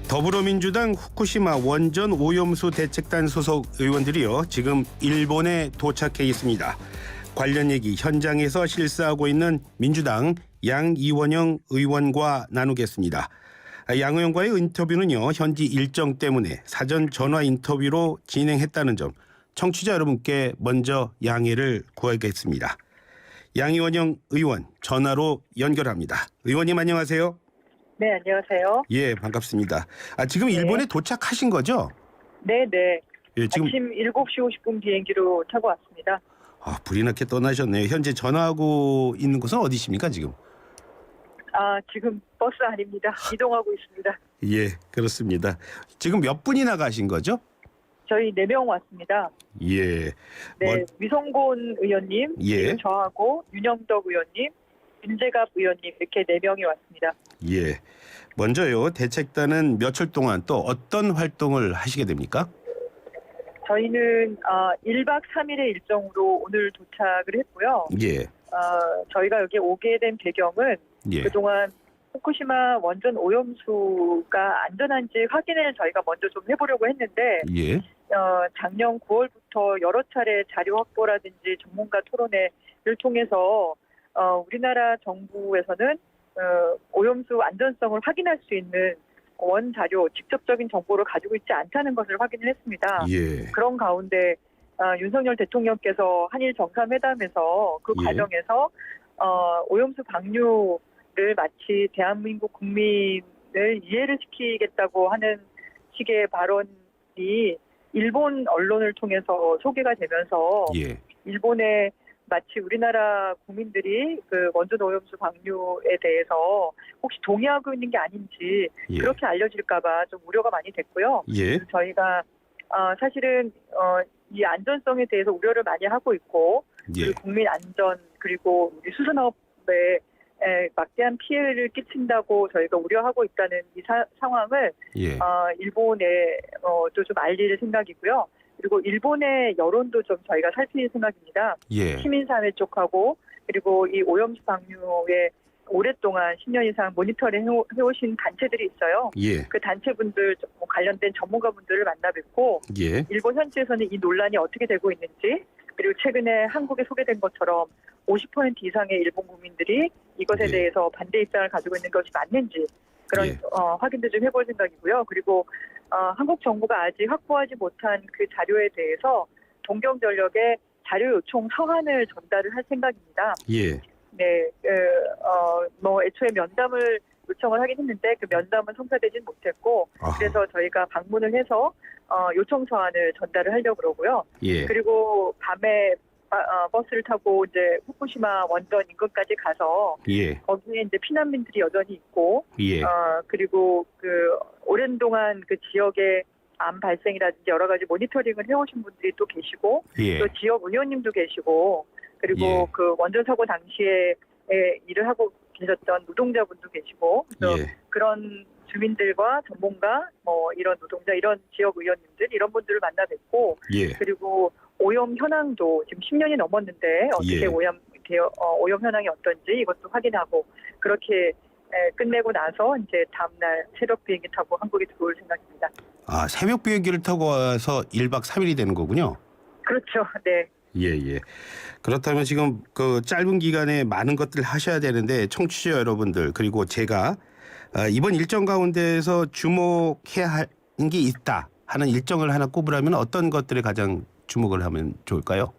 더불어민주당 후쿠시마 원전 오염수 대책단 소속 의원들이요 지금 일본에 도착해 있습니다. 관련 얘기 현장에서 실사하고 있는 민주당 양이원영 의원과 나누겠습니다. 양 의원과의 인터뷰는요 현지 일정 때문에 사전 전화 인터뷰로 진행했다는 점 청취자 여러분께 먼저 양해를 구하겠습니다. 양이원영 의원 전화로 연결합니다. 의원님 안녕하세요. 네, 안녕하세요. 예, 반갑습니다. 지금 일본에 도착하신 거죠? 네. 예, 지금 아침 7시 50분 비행기로 타고 왔습니다. 불이 나게 떠나셨네요. 현재 전화하고 있는 곳은 어디십니까 지금? 지금 버스 아닙니다. 이동하고 있습니다. 예, 그렇습니다. 지금 몇 분이나 가신 거죠? 저희 4명 왔습니다. 예. 네, 위성곤 의원님, 예. 그리고 저하고 윤영덕 의원님, 윤재갑 의원님 이렇게 4명이 왔습니다. 예. 먼저요. 대책단은 며칠 동안 또 어떤 활동을 하시게 됩니까? 저희는 1박 3일의 일정으로 오늘 도착을 했고요. 예. 저희가 여기 오게 된 배경은 예. 그동안 후쿠시마 원전 오염수가 안전한지 확인을 저희가 먼저 좀 해보려고 했는데 예. 작년 9월부터 여러 차례 자료 확보라든지 전문가 토론회를 통해서 우리나라 정부에서는 오염수 안전성을 확인할 수 있는 원 자료, 직접적인 정보를 가지고 있지 않다는 것을 확인을 했습니다. 예. 그런 가운데 윤석열 대통령께서 한일 정상회담에서 그 예. 과정에서 오염수 방류를 마치 대한민국 국민을 이해를 시키겠다고 하는 식의 발언이 일본 언론을 통해서 소개가 되면서 예. 일본에 마치 우리나라 국민들이 그 원전 오염수 방류에 대해서 혹시 동의하고 있는 게 아닌지 예. 그렇게 알려질까봐 좀 우려가 많이 됐고요. 예. 저희가 사실은 이 안전성에 대해서 우려를 많이 하고 있고 예. 그리고 국민 안전 그리고 우리 수산업에 막대한 피해를 끼친다고 저희가 우려하고 있다는 이 상황을 예. 일본에 또 좀 알릴 생각이고요. 그리고 일본의 여론도 좀 저희가 살필 생각입니다. 예. 시민사회 쪽하고 그리고 이 오염수 방류에 오랫동안 10년 이상 모니터링 해오신 단체들이 있어요. 예. 그 단체분들 관련된 전문가분들을 만나 뵙고 예. 일본 현지에서는 이 논란이 어떻게 되고 있는지 그리고 최근에 한국에 소개된 것처럼 50% 이상의 일본 국민들이 이것에 예. 대해서 반대 입장을 가지고 있는 것이 맞는지 그런 예. 확인도 좀 해볼 생각이고요. 그리고 한국 정부가 아직 확보하지 못한 그 자료에 대해서 동경전력에 자료 요청 서한을 전달을 할 생각입니다. 예. 네, 애초에 면담을 요청을 하긴 했는데 그 면담은 성사되진 못했고 아하. 그래서 저희가 방문을 해서 요청 서한을 전달을 하려고 그러고요. 예. 그리고 밤에 버스를 타고 이제 후쿠시마 원전 인근까지 가서 예. 거기에 이제 피난민들이 여전히 있고 예. 그리고 그 오랜 동안 그 지역의 암 발생이라든지 여러 가지 모니터링을 해오신 분들이 또 계시고 예. 또 지역 의원님도 계시고 그리고 예. 그 원전 사고 당시에 일을 하고 계셨던 노동자분도 계시고 그래서 예. 그런 주민들과 전문가 이런 노동자 이런 지역 의원님들 이런 분들을 만나 뵙고 예. 그리고 오염 현황도 지금 10년이 넘었는데 어떻게 예. 오염 현황이 어떤지 이것도 확인하고 그렇게 끝내고 나서 이제 다음날 새벽 비행기 타고 한국에 들어올 생각입니다. 새벽 비행기를 타고 와서 1박 3일이 되는 거군요. 그렇죠. 네. 예. 그렇다면 지금 그 짧은 기간에 많은 것들을 하셔야 되는데 청취자 여러분들 그리고 제가 이번 일정 가운데에서 주목해야 하는 게 있다 하는 일정을 하나 꼽으라면 어떤 것들에 가장 주목을 하면 좋을까요?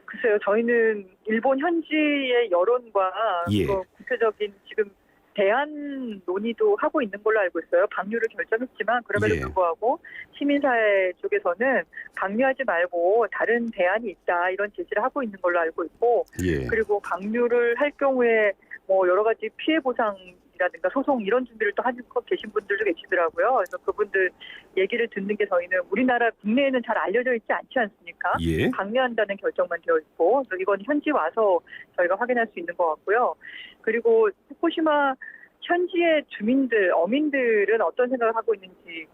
글쎄요. 저희는 일본 현지의 여론과 예. 그 구체적인 지금 대안 논의도 하고 있는 걸로 알고 있어요. 방류를 결정했지만 그럼에도 예. 불구하고 시민사회 쪽에서는 방류하지 말고 다른 대안이 있다 이런 제시를 하고 있는 걸로 알고 있고 예. 그리고 방류를 할 경우에 여러 가지 피해 보상이라든가 소송 이런 준비를 또 하고 계신 분들도 계시더라고요. 그래서 그분들 얘기를 듣는 게 저희는 우리나라 국내에는 잘 알려져 있지 않지 않습니까? 예. 방류한다는 결정만 되어 있고 그래서 이건 현지 와서 저희가 확인할 수 있는 것 같고요. 그리고 후쿠시마 현지의 주민들, 어민들은 어떤 생각을 하고 있는지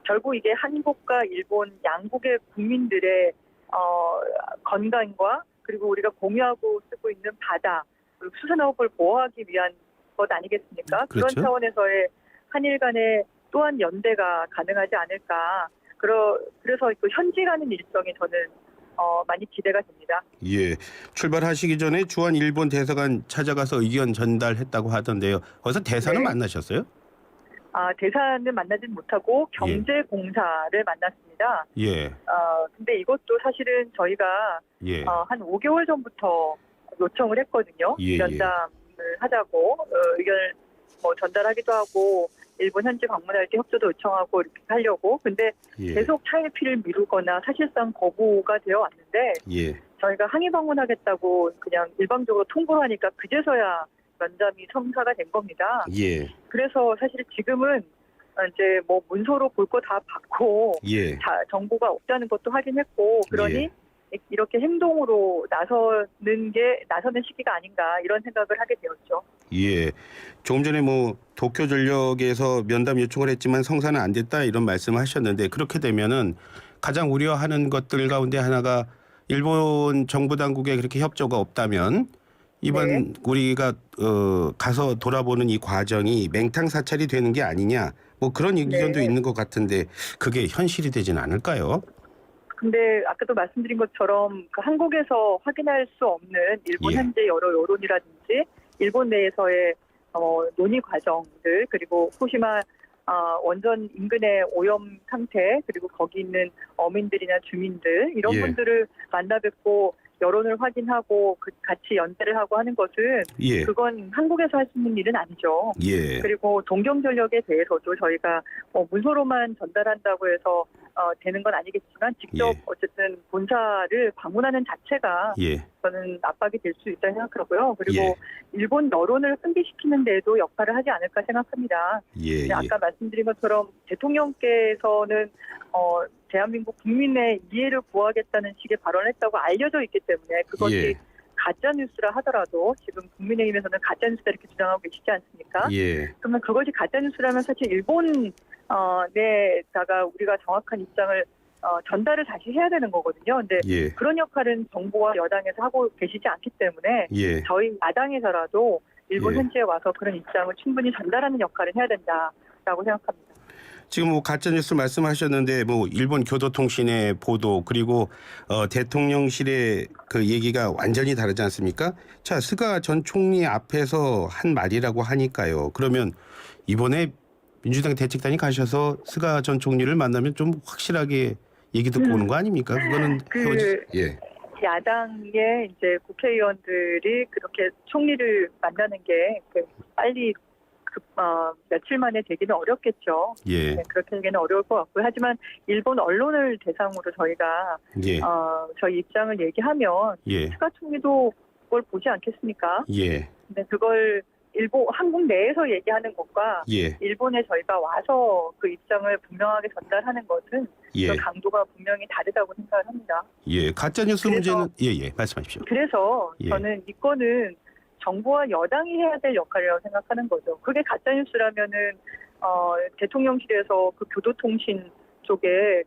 결국 이게 한국과 일본 양국의 국민들의 건강과 그리고 우리가 공유하고 쓰고 있는 바다, 그리고 수산업을 보호하기 위한 것 아니겠습니까? 그렇죠. 그런 차원에서의 한일 간의 또한 연대가 가능하지 않을까. 그래서 그 현지 가는 일정이 저는 많이 기대가 됩니다. 예. 출발하시기 전에 주한 일본 대사관 찾아가서 의견 전달했다고 하던데요. 어서 대사는 네. 만나셨어요? 대사는 만나진 못하고 경제공사를 만났습니다. 예. 근데 이것도 사실은 저희가 예. 한 5개월 전부터 요청을 했거든요. 예. 면담을 하자고 의견을 전달하기도 하고 일본 현지 방문할 때 협조도 요청하고 이렇게 하려고. 근데 예. 계속 타일피를 미루거나 사실상 거부가 되어 왔는데 예. 저희가 항의 방문하겠다고 그냥 일방적으로 통보를 하니까 그제서야 면담이 성사가 된 겁니다. 예. 그래서 사실 지금은 이제 문서로 볼 거 다 받고 예. 정보가 없다는 것도 확인했고 그러니 이렇게 행동으로 나서는 시기가 아닌가 이런 생각을 하게 되었죠. 예. 조금 전에 도쿄전력에서 면담 요청을 했지만 성사는 안 됐다 이런 말씀을 하셨는데 그렇게 되면은 가장 우려하는 것들 가운데 하나가 일본 정부 당국에 그렇게 협조가 없다면 이번 우리가 가서 돌아보는 이 과정이 맹탕 사찰이 되는 게 아니냐 그런 의견도 있는 것 같은데 그게 현실이 되진 않을까요? 근데 아까도 말씀드린 것처럼 그 한국에서 확인할 수 없는 일본 현재 여러 여론이라든지 일본 내에서의 논의 과정들 그리고 후쿠시마 원전 인근의 오염 상태 그리고 거기 있는 어민들이나 주민들 이런 분들을 만나 뵙고 여론을 확인하고 같이 연대를 하고 하는 것은 그건 한국에서 할 수 있는 일은 아니죠. 그리고 동경전력에 대해서도 저희가 문서로만 전달한다고 해서 되는 건 아니겠지만 직접 어쨌든 본사를 방문하는 자체가 저는 압박이 될 수 있다고 생각하고요. 그리고 일본 여론을 환기시키는 데에도 역할을 하지 않을까 생각합니다. 아까 말씀드린 것처럼 대통령께서는 대한민국 국민의 이해를 구하겠다는 식의 발언을 했다고 알려져 있기 때문에 그것이 가짜뉴스라 하더라도 지금 국민의힘에서는 가짜뉴스다 이렇게 주장하고 계시지 않습니까? 그러면 그것이 가짜뉴스라면 사실 일본 내다가 우리가 정확한 입장을 전달을 다시 해야 되는 거거든요. 근데 그런 역할은 정부와 여당에서 하고 계시지 않기 때문에 저희 야당에서라도 일본 현지에 와서 그런 입장을 충분히 전달하는 역할을 해야 된다라고 생각합니다. 지금 가짜뉴스 말씀하셨는데 일본 교도통신의 보도 그리고 대통령실의 그 얘기가 완전히 다르지 않습니까? 자, 스가 전 총리 앞에서 한 말이라고 하니까요. 그러면 이번에 민주당 대책단이 가셔서 스가 전 총리를 만나면 좀 확실하게 얘기 듣고 오는 거 아닙니까? 그거는 야당의 이제 국회의원들이 그렇게 총리를 만나는 게 빨리 며칠 만에 되기는 어렵겠죠. 그렇게 되기는 어려울 것 같고요. 하지만 일본 언론을 대상으로 저희가 저희 입장을 얘기하면 스가 총리도 그걸 보지 않겠습니까? 근데 그걸 한국 내에서 얘기하는 것과 일본에 저희가 와서 그 입장을 분명하게 전달하는 것은 그 강도가 분명히 다르다고 생각을 합니다. 가짜뉴스 문제는 말씀하십시오. 그래서 저는 이거는 정부와 여당이 해야 될 역할이라고 생각하는 거죠. 그게 가짜뉴스라면은 대통령실에서 그 교도통신 쪽에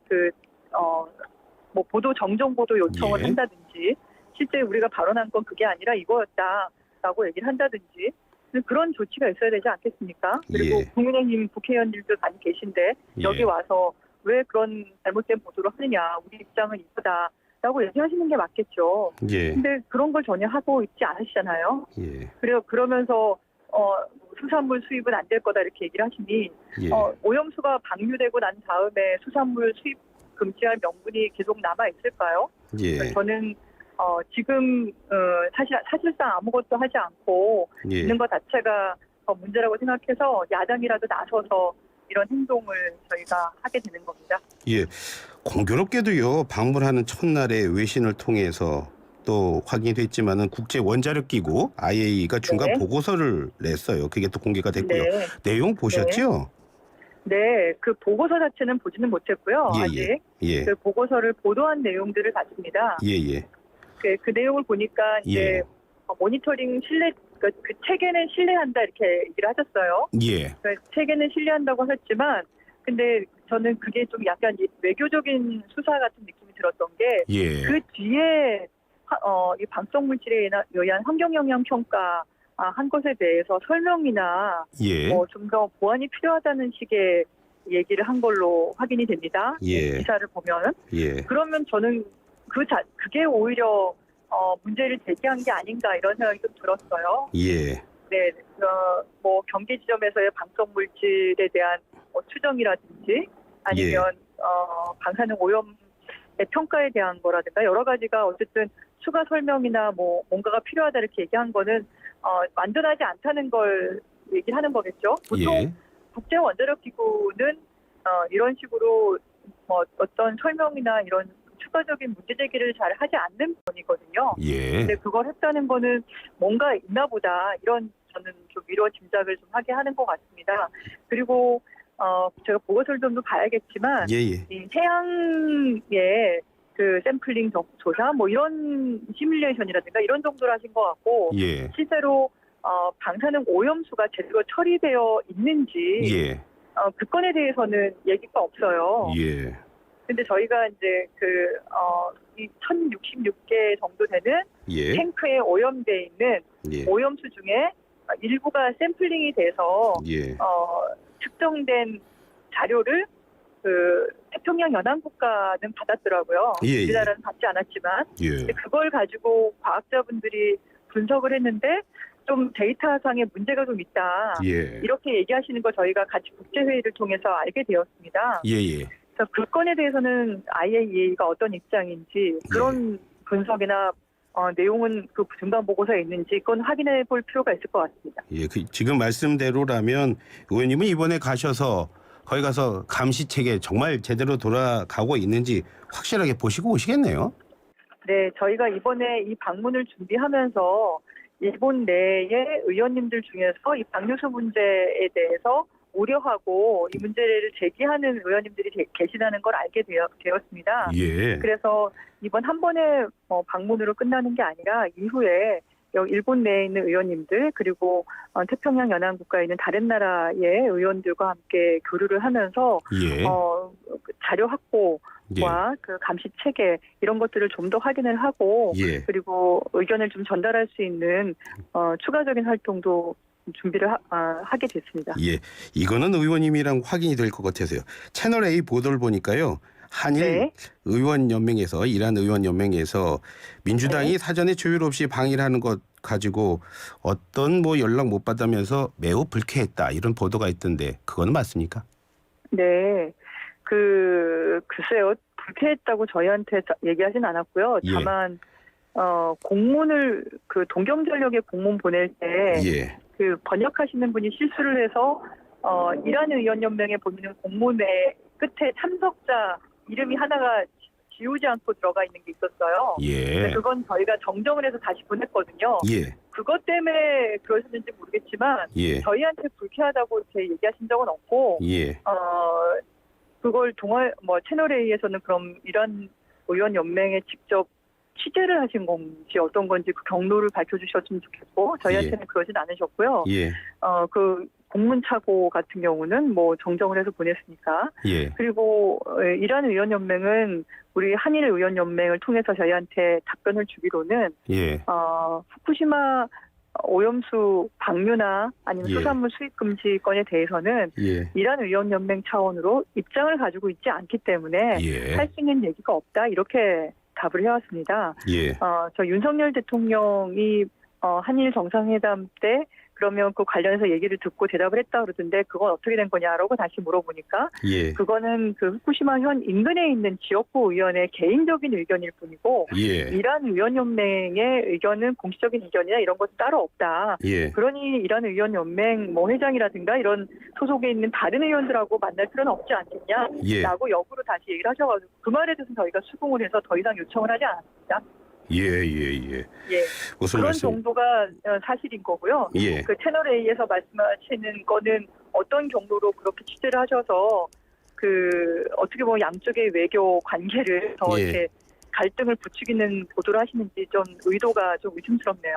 보도 정정 보도 요청을 한다든지 실제 우리가 발언한 건 그게 아니라 이거였다라고 얘기를 한다든지 그런 조치가 있어야 되지 않겠습니까? 그리고 국민의힘 국회의원들도 많이 계신데 여기 와서 왜 그런 잘못된 보도를 하느냐, 우리 입장은 이거다라고 얘기하시는 게 맞겠죠. 근데 그런 걸 전혀 하고 있지 않으시잖아요. 그러면서 수산물 수입은 안 될 거다 이렇게 얘기를 하시니 오염수가 방류되고 난 다음에 수산물 수입 금지할 명분이 계속 남아 있을까요? 저는 지금 사실상 아무것도 하지 않고 있는 것 자체가 문제라고 생각해서 야당이라도 나서서 이런 행동을 저희가 하게 되는 겁니다. 공교롭게도요. 방문하는 첫날에 외신을 통해서 또 확인됐지만은 국제 원자력 기구 IAEA가 중간 보고서를 냈어요. 그게 또 공개가 됐고요. 내용 보셨죠? 그 보고서 자체는 보지는 못했고요. 아직 그 보고서를 보도한 내용들을 봤습니다. 그 내용을 보니까 이제 모니터링 그 체계는 신뢰한다 이렇게 얘기를 하셨어요. 체계는 신뢰한다고 하셨지만 근데 저는 그게 좀 약간 외교적인 수사 같은 느낌이 들었던 게 그 뒤에 이 방사성 물질에 의한 환경 영향 평가 한 것에 대해서 설명이나 좀 더 보완이 필요하다는 식의 얘기를 한 걸로 확인이 됩니다. 예. 기사를 보면. 예. 그러면 저는 그게 오히려 문제를 제기한 게 아닌가 이런 생각이 좀 들었어요. 예. 네, 뭐 경계 지점에서의 방사능 물질에 대한 추정이라든지 아니면 방사능 오염의 평가에 대한 거라든가 여러 가지가 어쨌든 추가 설명이나 뭐 뭔가가 필요하다 이렇게 얘기한 거는 완전하지 않다는 걸 얘기하는 거겠죠. 보통 예. 국제 원자력 기구는 이런 식으로 뭐 어떤 설명이나 이런 추가적인 문제 제기를 잘 하지 않는 편이거든요. 예. 근데 그걸 했다는 거는 뭔가 있나 보다 이런 저는 좀 미뤄 짐작을 좀 하게 하는 것 같습니다. 그리고 제가 보고서를 좀 더 봐야겠지만 예. 이 태양의 그 샘플링 조사 뭐 이런 시뮬레이션이라든가 이런 정도를 하신 것 같고 예. 실제로 방사능 오염수가 제대로 처리되어 있는지 예. 그 건에 대해서는 얘기가 없어요. 예. 근데 저희가 이제 이 1066개 정도 되는 예. 탱크에 오염돼 있는 예. 오염수 중에 일부가 샘플링이 돼서 예. 측정된 자료를 그 태평양 연안 국가는 받았더라고요. 예. 우리나라는 받지 않았지만 예. 근데 그걸 가지고 과학자분들이 분석을 했는데 좀 데이터상의 문제가 좀 있다. 예. 이렇게 얘기하시는 거 저희가 같이 국제회의를 통해서 알게 되었습니다. 예. 그래서 그 건에 대해서는 IAEA가 어떤 입장인지 그런 분석이나 내용은 그 중간 보고서에 있는지 그건 확인해 볼 필요가 있을 것 같습니다. 예. 지금 말씀대로라면 의원님은 이번에 가셔서 거기 가서 감시 체계 정말 제대로 돌아가고 있는지 확실하게 보시고 오시겠네요. 네, 저희가 이번에 이 방문을 준비하면서 일본 내의 의원님들 중에서 이 방류수 문제에 대해서 우려하고 이 문제를 제기하는 의원님들이 계시다는 걸 알게 되었습니다. 예. 그래서 이번 한 번의 방문으로 끝나는 게 아니라 이후에 일본 내에 있는 의원님들 그리고 태평양 연안 국가에 있는 다른 나라의 의원들과 함께 교류를 하면서 예. 자료 확보와 그 감시 체계 이런 것들을 좀 더 확인을 하고 예. 그리고 의견을 좀 전달할 수 있는 추가적인 활동도 준비를 하게 됐습니다. 예. 이거는 의원님이랑 확인이 될 것 같아서요. 채널 A 보도를 보니까요. 한일 네. 의원연맹에서 이란 의원연맹에서 민주당이 사전에 조율 없이 방해를 하는 것 가지고 어떤 뭐 연락 못 받으면서 매우 불쾌했다 이런 보도가 있던데 그거는 맞습니까? 네. 글쎄요. 불쾌했다고 저희한테 얘기하진 않았고요. 예. 다만 공문을 그 동경전력에 공문 보낼 때 예. 그 번역하시는 분이 실수를 해서 이란 의원연맹에 보내는 공문의 끝에 참석자 이름이 하나가 지우지 않고 들어가 있는 게 있었어요. 예. 그건 저희가 정정을 해서 다시 보냈거든요. 예. 그것 때문에 그러셨는지 모르겠지만 예. 저희한테 불쾌하다고 얘기하신 적은 없고 예. 그걸 채널 A에서는 그럼 이란 의원 연맹에 직접 취재를 하신 건지 어떤 건지 그 경로를 밝혀주셨으면 좋겠고 저희한테는 그러진 않으셨고요. 예. 그 공문 착오 같은 경우는 뭐 정정을 해서 보냈으니까. 예. 그리고 이란 의원 연맹은 우리 한일 의원 연맹을 통해서 저희한테 답변을 주기로는 예. 후쿠시마 오염수 방류나 아니면 예. 수산물 수입 금지 건에 대해서는 예. 이란 의원 연맹 차원으로 입장을 가지고 있지 않기 때문에 예. 할 수 있는 얘기가 없다 이렇게 답을 해왔습니다. 예. 저 윤석열 대통령이 한일 정상회담 때 그러면 그 관련해서 얘기를 듣고 대답을 했다 그러던데 그건 어떻게 된 거냐라고 다시 물어보니까 예. 그거는 그 후쿠시마 현 인근에 있는 지역구 의원의 개인적인 의견일 뿐이고 예. 이란 의원연맹의 의견은 공식적인 의견이나 이런 것은 따로 없다. 예. 그러니 이란 의원연맹 회장이라든가 이런 소속에 있는 다른 의원들하고 만날 필요는 없지 않겠냐라고 예. 역으로 다시 얘기를 하셔가지고 그 말에 대해서는 저희가 수긍을 해서 더 이상 요청을 하지 않았습니다. 예. 예. 무슨 그런 말씀? 정도가 사실인 거고요. 예. 그 채널 A에서 말씀하시는 거는 어떤 경로로 그렇게 취재를 하셔서 어떻게 보면 양쪽의 외교 관계를 더 예. 이렇게 갈등을 부추기는 보도를 하시는지 좀 의도가 좀 의심스럽네요.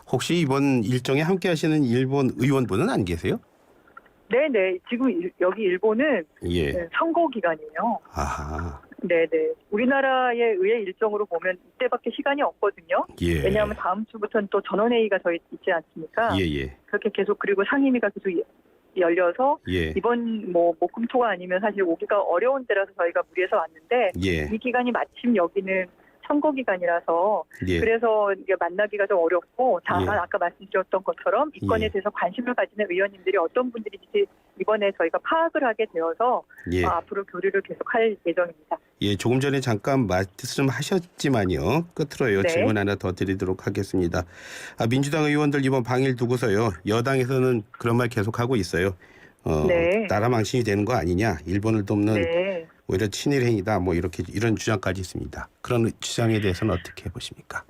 혹시 이번 일정에 함께 하시는 일본 의원분은 안 계세요? 네네. 지금 여기 일본은 예. 선거 기간이에요. 아하. 네네. 우리나라의 의회 일정으로 보면 이때밖에 시간이 없거든요. 예. 왜냐하면 다음 주부터는 또 전원회의가 저희 있지 않습니까? 예. 그렇게 계속 그리고 상임위가 계속 열려서 예. 이번 목금토가 아니면 사실 오기가 어려운 때라서 저희가 무리해서 왔는데 예. 이 기간이 마침 여기는 선거 기간이라서 예. 그래서 이게 만나기가 좀 어렵고 다만 예. 아까 말씀드렸던 것처럼 이 건에 예. 대해서 관심을 가지는 의원님들이 어떤 분들인지 이번에 저희가 파악을 하게 되어서 예. 앞으로 교류를 계속할 예정입니다. 예, 조금 전에 잠깐 말씀하셨지만요. 끝으로요. 네. 질문 하나 더 드리도록 하겠습니다. 민주당 의원들 이번 방일 두고서요. 여당에서는 그런 말 계속하고 있어요. 네. 나라 망신이 되는 거 아니냐. 일본을 돕는 네. 오히려 친일 행위다. 이런 주장까지 있습니다. 그런 주장에 대해서는 어떻게 보십니까?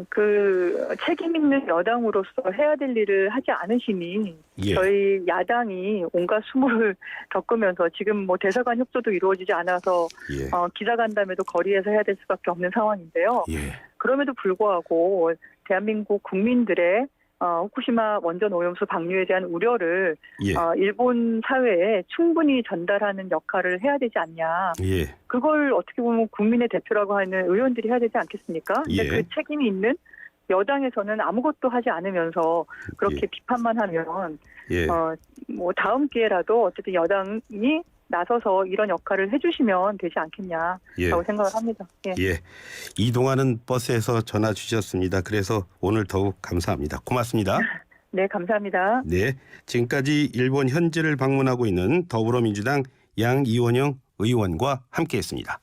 책임 있는 여당으로서 해야 될 일을 하지 않으시니 예. 저희 야당이 온갖 수모를 겪으면서 지금 대사관 협조도 이루어지지 않아서 예. 기자간담회도 거리에서 해야 될 수밖에 없는 상황인데요. 예. 그럼에도 불구하고 대한민국 국민들의 후쿠시마 원전 오염수 방류에 대한 우려를 예. 일본 사회에 충분히 전달하는 역할을 해야 되지 않냐. 예. 그걸 어떻게 보면 국민의 대표라고 하는 의원들이 해야 되지 않겠습니까? 근데 예. 그 책임이 있는 여당에서는 아무것도 하지 않으면서 그렇게 예. 비판만 하면 예. 다음 기회라도 어쨌든 여당이 나서서 이런 역할을 해주시면 되지 않겠냐라고 예. 생각을 합니다. 예. 예. 이동하는 버스에서 전화 주셨습니다. 그래서 오늘 더욱 감사합니다. 고맙습니다. 네, 감사합니다. 네. 지금까지 일본 현지를 방문하고 있는 더불어민주당 양이원영 의원과 함께했습니다.